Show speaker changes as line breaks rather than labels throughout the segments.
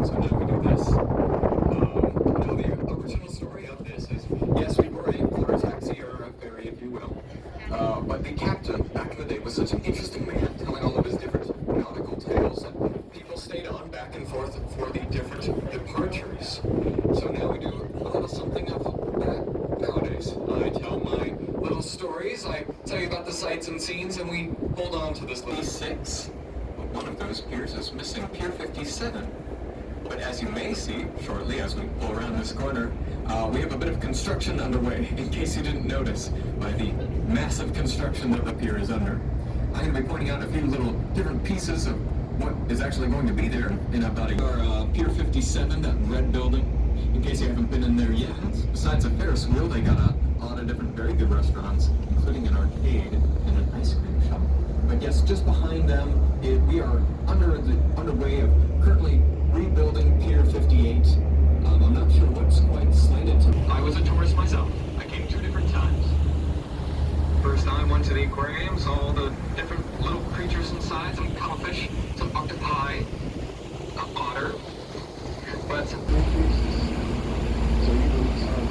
So now we do this. Now the original story of this is, yes, we were a car taxi or a ferry, if you will. But the captain, back in the day, was such an interesting man, telling all of his different nautical tales, and people stayed on back and forth for the different departures. So now we do a little something of that nowadays. I tell my little stories, I tell you about the sights and scenes, and we hold on to this little 6. But one of those piers is missing, Pier 57. But as you may see shortly as we pull around this corner, we have a bit of construction underway, in case you didn't notice, by the massive construction that the pier is under. I'm going to be pointing out a few little different pieces of what is actually going to be there in about a year. Pier 57, that red building, in case you haven't been in there yet. Besides a Ferris wheel, they got a lot of different very good restaurants, including an arcade and an ice cream shop. But yes, just behind them, we are underway of currently rebuilding Pier 58. I'm not sure what's quite slated to. I was a tourist myself. I came 2 different times. First time went to the aquarium, saw all the different little creatures inside, some cuttlefish, some octopi, an otter, but some great creatures. So you will start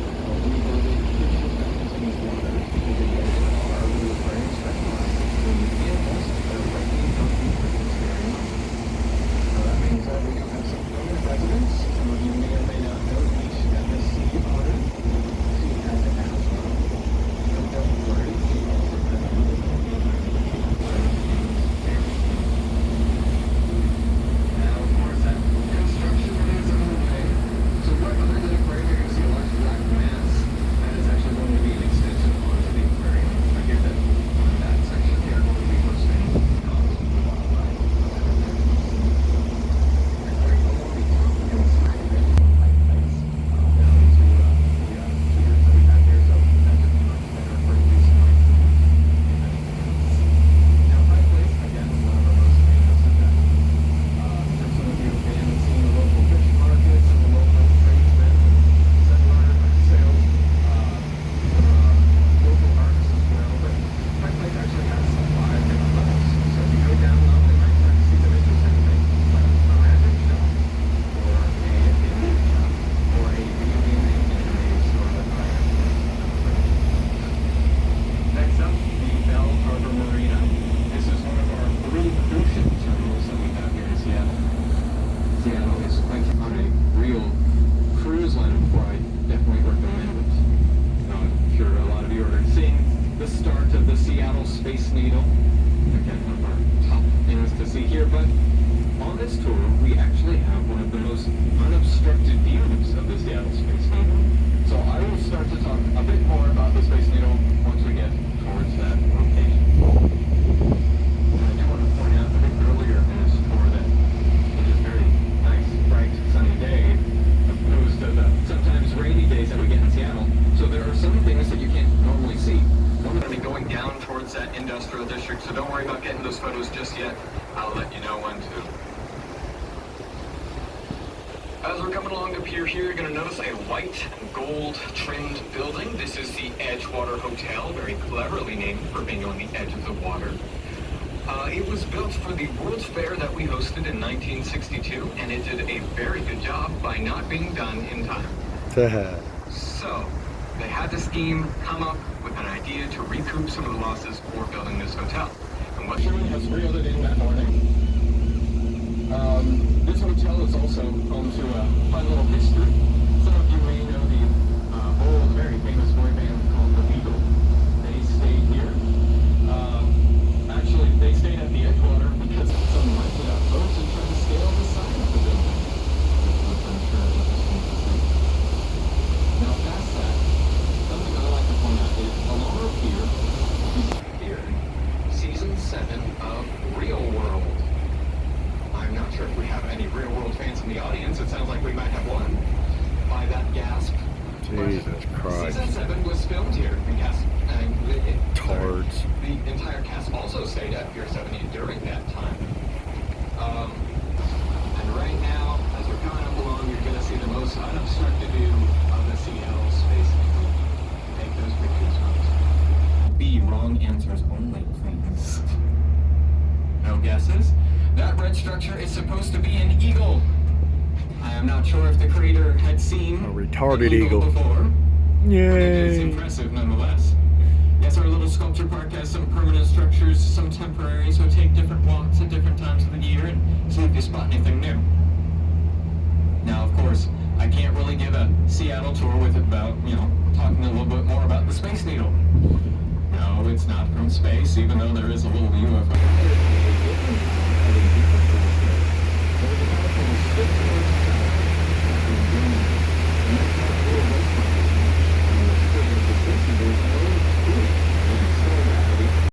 rebuilding creatures that contains water. You can get in our little aquarium specialized in animals that are likely to be produced very much. So that means that we do have some permanent residents. Some of you may or may not know the sea otter. She has an asthma. So don't worry, she also has a little now, of course, that construction is underway. So right behind the aquarium, you're going to see a large black mass. That is actually going to be an extension onto the aquarium. I hear that that section here will be hosting the wildlife. As we're coming along the pier here, you're going to notice a white and gold trimmed building. This is the Edgewater Hotel, very cleverly named for being on the edge of the water. It was built for the World's Fair that we hosted in 1962, and it did a very good job by not being done in time. So, they had the scheme come up with an idea to recoup some of the losses for building this hotel. And what Sherman has reeled in that morning. This hotel is also home to a fun little history. Some of you may know the old, very famous boy band called The Beagle. They stayed here. Actually, they stayed at the Edgewater because someone rented out boats and tried to scale the side of the building. I'm sure it was interesting. Now, past that, something I'd like to point out is along our pier, Season 7 of Real World. I'm not sure if we have any Real World fans in the audience. It sounds like we might have one. By that gasp.
Jesus Christ.
Season 7 was filmed here.
Tards.
The entire cast also stayed at Pier 70 during that time. And right now, as we're coming up along, you're going to see the most unobstructed view of the Seattle Space Needle. Take those pictures, folks. B, wrong answers only, please. No guesses? That red structure is supposed to be an eagle. I I'm not sure if the creator had seen
A retarded
an
eagle.
before, but it is
Yay!
impressive nonetheless. Yes, our little sculpture park has some permanent structures, some temporary, so take different walks at different times of the year and see if you spot anything new. Now, of course, I can't really give a Seattle tour without, talking a little bit more about the Space Needle. No, it's not from space, even though there is a little UFO.